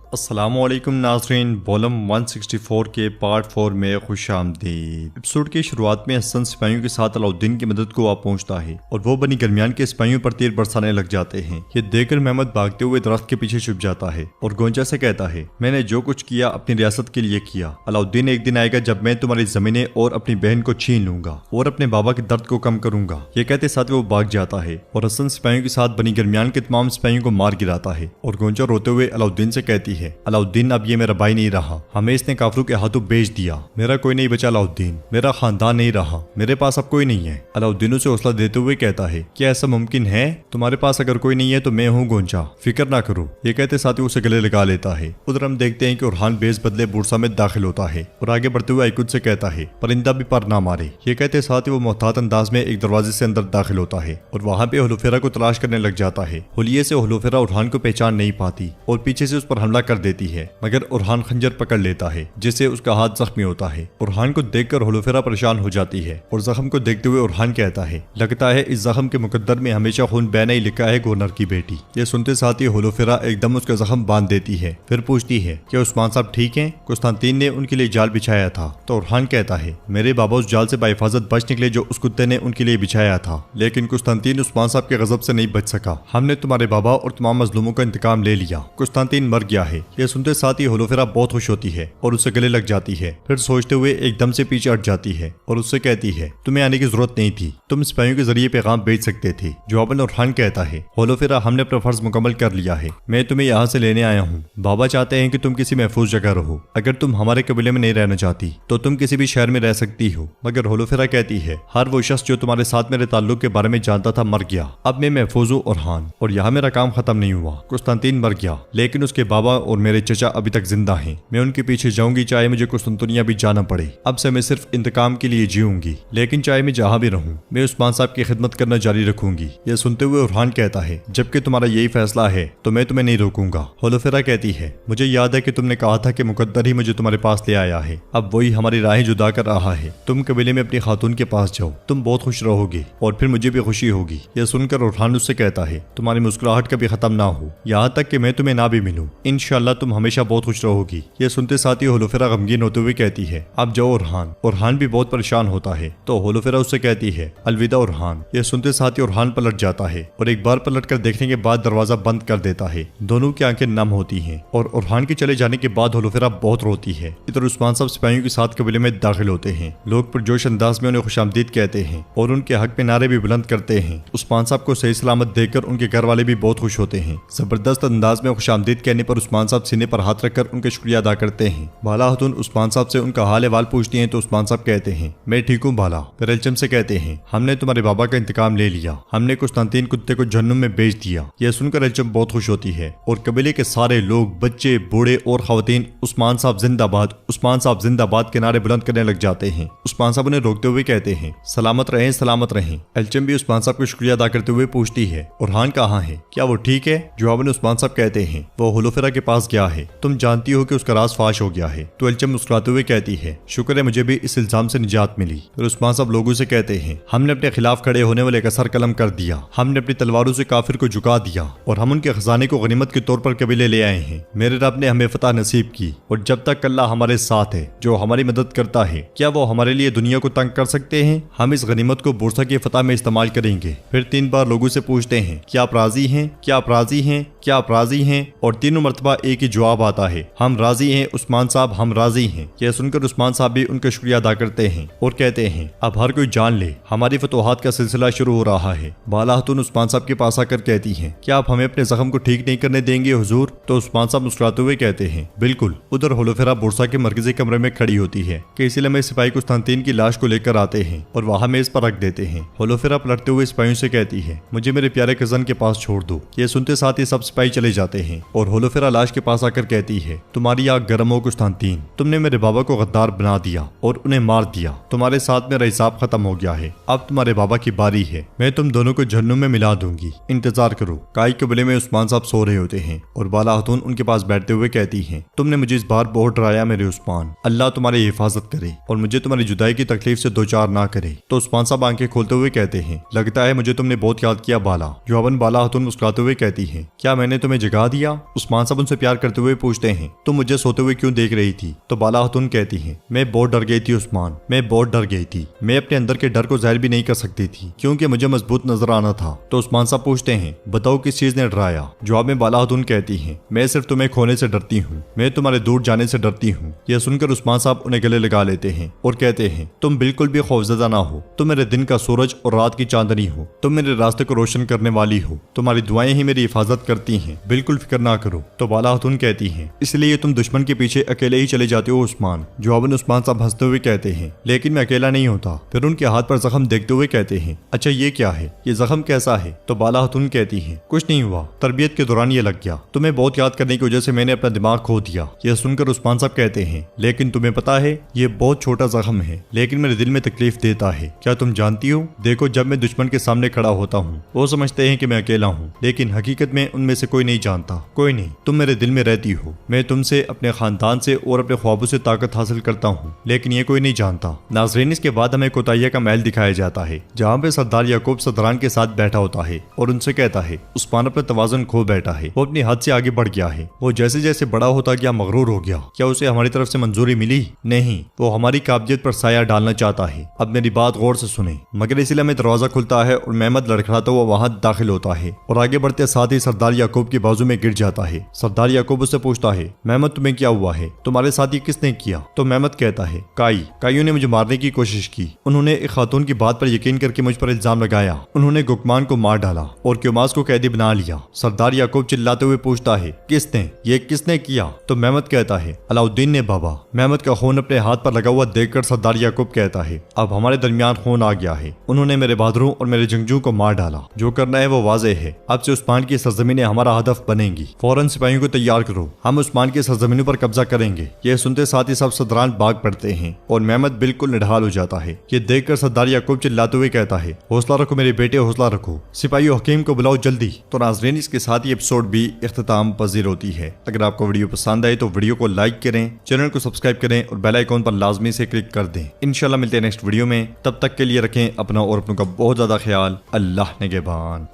अस्सलामुअलैकुम नाज़रीन, वॉल्यूम 164 के पार्ट 4 में खुशामदीद। एपिसोड की शुरुआत में हसन सिपाहियों के साथ अलाउद्दीन की मदद को आ पहुंचता है और वो बनी गरमियान के सिपाहियों पर तीर बरसाने लग जाते हैं। ये देखकर महमद भागते हुए दरख्त के पीछे छुप जाता है और गोंजा से कहता है, मैंने जो कुछ किया अपनी रियासत के लिए किया। अलाउद्दीन, एक दिन आएगा जब मैं तुम्हारी जमीनें और अपनी बहन को छीन लूंगा और अपने बाबा के दर्द को कम करूंगा। ये कहते साथ वो भाग जाता है और हसन सिपाहियों के साथ बनी गरमियान के तमाम सिपाहियों को मार गिराता है और गोंजा रोते हुए अलाउद्दीन से कहती है, अलाउद्दीन, अब ये मेरा भाई नहीं रहा, हमें इसने काफिरों के हाथों बेच दिया। मेरा कोई नहीं बचा अलाउद्दीन, मेरा खानदान नहीं रहा, मेरे पास अब कोई नहीं है। अलाउद्दीन उसे हौसला देते हुए कहता है, क्या ऐसा मुमकिन है? तुम्हारे पास अगर कोई नहीं है तो मैं हूँ गोंजा, फिक्र ना करो। ये कहते साथ ही उसे गले लगा लेता है। उधर हम देखते हैं कि उरहान बेस बदले बुरसा में दाखिल होता है और आगे बढ़ते हुए आइकुद से कहता है, परिंदा भी पर ना मारे। ये कहते साथ ही वो मोहतात अंदाज में एक दरवाजे से अंदर दाखिल होता है और वहाँ पे हुलफेरा को तलाश करने लग जाता है। हुलिये से हुलफेरा उरहान को पहचान नहीं पाती और पीछे से उस पर हमला कर देती है, मगर उरहान खंजर पकड़ लेता है जिससे उसका हाथ जख्मी होता है। उरहान को देखकर हुलफेरा परेशान हो जाती है और जख्म को देखते हुए उरहान कहता है, लगता है इस जख्म के मुकद्दर में हमेशा खून बहना ही लिखा है गवर्नर की बेटी। ये सुनते साथ ही हुलफेरा एकदम उसका जख्म बांध देती है। फिर पूछती है, क्या उस्मान साहब ठीक हैं? कुस्तानतीन ने उनके लिए जाल बिछाया था। तो उरहान कहता है, मेरे बाबा उस जाल से बाहिफाजत बच निकले जो उस कुत्ते ने उनके लिए बिछाया था, लेकिन कुस्तानतीन उस्मान साहब के गजब से नहीं बच सका। हमने तुम्हारे बाबा और तमाम मजलूमों का इंतकाम ले लिया। कुस्तानतीन मर गया है। ये सुनते साथ ही हुलफेरा बहुत खुश होती है और उससे गले लग जाती है। फिर सोचते हुए एकदम से पीछे हट जाती है और उससे कहती है, तुम्हें आने की जरूरत नहीं थी, तुम सिपाहियों के जरिए पैगाम भेज सकते थे। जवाबन उरहान कहता है, हुलफेरा, हमने अपना फर्ज मुकम्मल कर लिया है, मैं तुम्हें यहाँ से लेने आया हूँ। बाबा चाहते हैं कि तुम किसी महफूज जगह रहो। अगर तुम हमारे कबीले में नहीं रहना चाहती तो तुम किसी भी शहर में रह सकती हो। मगर हुलफेरा कहती है, हर वो शख्स जो तुम्हारे साथ मेरे ताल्लुक के बारे में जानता था मर गया। अब मैं महफूज हूँ उरहान, और यहाँ मेरा काम खत्म नहीं हुआ। कुस्तानतीन मर गया, लेकिन उसके बाबा और मेरे चचा अभी तक जिंदा हैं। मैं उनके पीछे जाऊंगी चाहे मुझे कुस्तुनतुनिया भी जाना पड़े। अब से मैं सिर्फ इंतकाम के लिए जीऊंगी, लेकिन चाहे मैं जहां भी रहूं मैं उस्मान साहब की खिदमत करना जारी रखूंगी। यह सुनते हुए उरहान कहता है, जबकि तुम्हारा यही फैसला है तो मैं तुम्हें नहीं रोकूंगा। हुलफेरा कहती है, मुझे याद है कि तुमने कहा था कि मुकद्दर ही मुझे तुम्हारे पास ले आया है। अब वही हमारी राहें जुदा कर रहा है। तुम कबीले में अपनी खातून के पास जाओ, तुम बहुत खुश रहोगे और फिर मुझे भी खुशी होगी। यह सुनकर उरहान उससे कहता है, तुम्हारी मुस्कुराहट कभी खत्म ना हो, यहाँ तक कि मैं तुम्हें ना भी मिलूं। इंशाअल्लाह तुम हमेशा बहुत खुश रहोगी। यह सुनते साथ ही हुलफेरा गमगीन होते हुए कहती है, अब जाओ उरहान। उरहान भी बहुत परेशान होता है तो हुलफेरा उससे कहती है, अलविदा उरहान। यह सुनते साथ ही उरहान पलट जाता है और एक बार पलट कर देखने के बाद दरवाजा बंद कर देता है। दोनों की आंखें नम होती हैं और उरहान के चले जाने के बाद हुलफेरा बहुत रोती है। इधर उस्मान साहब सिपाहियों के साथ कबीले में दाखिल होते हैं। लोग पुरजोश अंदाज में उन्हें खुशामदीद कहते हैं और उनके हक में नारे भी बुलंद करते हैं। उस्मान साहब को सही सलामत देखकर उनके घर वाले भी बहुत खुश होते हैं। जबरदस्त अंदाज में खुशामदीद कहने पर उस्मान साहब सीने पर हाथ रखकर उनके शुक्रिया अदा करते हैं। बाला खातून उस्मान साहब से उनका हाल अहवाल पूछती हैं तो उस्मान साहब कहते हैं, मैं ठीक हूँ बाला। फिर एलचम से कहते हैं, हमने तुम्हारे बाबा का इंतकाम ले लिया, हमने कुस्तानतीन कुत्ते को जहन्नुम में बेच दिया। यह सुनकर एलचम बहुत खुश होती है और कबीले के सारे लोग, बच्चे, बूढ़े और खवातीन उस्मान साहब जिंदाबाद, उस्मान साहब जिंदाबाद के नारे बुलंद करने लग जाते हैं। उस्मान साहब उन्हें रोकते हुए कहते हैं, सलामत रहें, सलामत रहें। एलचम भी उस्मान साहब को शुक्रिया अदा करते हुए पूछती है, उरहान कहाँ है, क्या वो ठीक है? जवाबन उस्मान साहब कहते हैं, वो हुलफेरा के पास गया है, तुम जानती हो कि उसका राज फाश हो गया है। तो एलचम मुस्कुराते हुए कहती है, शुक्र है मुझे भी इस इल्जाम से निजात मिली। फिर उस्मान साहब लोगों से कहते हैं, हमने अपने खिलाफ खड़े होने वाले का सर कलम कर दिया, हमने अपनी तलवारों से काफिर को झुका दिया और हम उनके खजाने को गनीमत के तौर पर कबीले ले आए हैं। मेरे रब ने हमें फतह नसीब की और जब तक अल्लाह हमारे साथ है, जो हमारी मदद करता है, क्या वो हमारे लिए दुनिया को तंग कर सकते हैं? हम इस गनीमत को बुरसा की फतह में इस्तेमाल करेंगे। फिर 3 बार लोगों से पूछते हैं, क्या आप राजी हैं, क्या आप राजी हैं, क्या आप राजी हैं? और तीनों मरतबा एक ही जवाब आता है, हम राजी हैं उस्मान साहब, हम राजी हैं। यह सुनकर उस्मान साहब भी उनका शुक्रिया अदा करते हैं और कहते हैं, अब हर कोई जान ले, हमारी फतोहात का सिलसिला शुरू हो रहा है। बाला खातून उस्मान साहब के पास आकर कहती हैं, क्या आप हमें अपने जख्म को ठीक नहीं करने देंगे हुजूर? तो उस्मान साहब मुस्कुराते हुए कहते हैं, बिल्कुल। उधर हुलफेरा बुरसा के मरकजी कमरे में खड़ी होती है कि इसी लम्हे सिपाही कुस्तानतीन की लाश को लेकर आते हैं और वहाँ मेज पर रख देते हैं। हुलफेरा पलटते हुए सिपाहियों से कहती है, मुझे मेरे प्यारे कजन के पास छोड़ दो। ये सुनते साथ ही सब सिपाही चले जाते हैं और हुलफेरा लाश के पास आकर कहती है, तुम्हारी आग गर्म हो कुस्तानतीन, तुमने मेरे बाबा को गद्दार बना दिया और उन्हें मार दिया। तुम्हारे साथ मेरा हिसाब खत्म हो गया है, अब तुम्हारे बाबा की बारी है। मैं तुम दोनों को जहन्नुम में मिला दूंगी, इंतजार करो। काई कबीले में उस्मान साहब सो रहे होते हैं और बाला खातून उनके पास बैठते हुए कहती हैं, तुमने मुझे इस बार बहुत डराया मेरे उस्मान, अल्लाह तुम्हारी हिफाजत करे और मुझे तुम्हारी जुदाई की तकलीफ से 2-4 ना करे। तो उस्मान साहब आंखें खोलते हुए कहते हैं, लगता है मुझे तुमने बहुत याद किया बाला। जवाबन बाला खातून मुस्कुराते हुए कहती हैं, क्या मैंने तुम्हें जगा दिया? उस्मान साहब उनसे प्यार करते हुए पूछते हैं तुम मुझे सोते हुए क्यों देख रही थी? तो बाला खातून कहती है मैं बहुत डर गई थी उस्मान, मैं बहुत डर गई थी। मैं अपने अंदर के डर को जाहिर भी नहीं कर सकती थी क्योंकि मुझे मजबूत नजर आना था। तो उस्मान साहब पूछते हैं बताओ किस चीज ने डराया? जवाब में बाला खातून कहती है मैं सिर्फ तुम्हें खोने से डरती हूँ, मैं तुम्हारे दूर जाने से डरती हूँ। यह सुनकर उस्मान साहब उन्हें गले लगा लेते हैं और कहते हैं तुम बिल्कुल भी खौफजदा ना हो, तुम मेरे दिन का सूरज और रात की चांदनी हो, तुम मेरे रास्ते को रोशन करने वाली हो, तुम्हारी दुआएं ही मेरी हिफाजत करती हैं, बिल्कुल फिक्र ना करो। तो बाला खातून कहती हैं इसलिए तुम दुश्मन के पीछे अकेले ही चले जाते हो उस्मान। जवाबन उस्मान साहब हंसते हुए कहते हैं लेकिन मैं अकेला नहीं होता। फिर उनके हाथ पर जख्म देखते हुए कहते हैं अच्छा ये क्या है, ये जख्म कैसा है? तो बाला खातून कहती है कुछ नहीं हुआ, तरबियत के दौरान ये लग गया, तुम्हें बहुत याद करने की वजह से मैंने अपना दिमाग खो दिया। यह सुनकर उस्मान साहब कहते हैं लेकिन तुम्हें पता है ये बहुत छोटा जख्म है लेकिन मेरे दिल में तकलीफ देता है, क्या तुम जानती हो? देखो जब मैं दुश्मन के सामने खड़ा होता हूँ वो समझते हैं कि मैं अकेला हूँ लेकिन हकीकत में उनमें से कोई नहीं जानता। कोई नहीं, तुम मेरे दिल में रहती हो, मैं तुमसे, अपने खानदान से और अपने ख्वाबों से ताकत हासिल करता हूँ लेकिन ये कोई नहीं जानता। नाज़रीन इसके बाद हमें कोताहिया का महल दिखाया जाता है जहाँ पे सरदार याकूब सदरान के साथ बैठा होता है और उनसे कहता है उस्मान अपना तवाज़ुन खो बैठा है, वो अपनी हद से आगे बढ़ गया है, वो जैसे जैसे बड़ा होता गया मगरूर हो गया। क्या उसे हमारी तरफ से मंजूरी मिली? नहीं, वो हमारी काबिलियत पर साया डालना चाहता है। अब मेरी बात गौर से सुने। मगर इसीलिए में दरवाजा खुलता है और मेहमद लड़खड़ाता हुआ वहां दाखिल होता है और आगे बढ़ते साथ ही सरदार याकूब की बाजू में गिर जाता है। सरदार याकूब उससे पूछता है मेहमद तुम्हें क्या हुआ है, तुम्हारे साथ ये किसने किया? तो मेहमद कहता है काइयों ने मुझे मारने की कोशिश की, उन्होंने एक खातून की बात पर यकीन करके मुझ पर इल्जाम लगाया, उन्होंने गुकमान को मार डाला और क्योमास को कैदी बना लिया। सरदार याकूब चिल्लाते हुए पूछता है किसने, ये किसने किया? तो मेहमद कहता है अलाउद्दीन ने बाबा। मेहमद का खून अपने हाथ पर लगा हुआ देखकर सरदार याकूब कहता है अब हमारे दरमियान खून आ गया है, उन्होंने मेरे बहादुरों और मेरे जंगजू को मार डाला, जो करना है वो वाजे है, अब से उस्मान की सरजमीनें हमारा हदफ बनेंगी, फौरन सिपाहियों को तैयार करो, हम उस्मान की सरजमीनों पर कब्जा करेंगे। यह सुनते साथ ही सब सदरान भाग पड़ते हैं और मेहमद बिल्कुल निढाल हो जाता है। ये देखकर सरदार याकूब चिल्लाते हुए कहता है हौसला रखो मेरे बेटे, हौसला रखो, सिपाही हकीम को बुलाओ जल्दी। तो नाज़रीन इसके साथ ही एपिसोड भी इख्तिताम पजीर होती है। अगर आपको वीडियो पसंद आए तो वीडियो को लाइक करें, चैनल को सब्सक्राइब करें और बेल आइकॉन पर लाजमी से क्लिक कर दें। इंशाल्लाह मिलते हैं नेक्स्ट वीडियो में, तब तक के लिए रखें अपना और अपनों का बहुत ज्यादा ख्याल। अल्लाह निगहबान।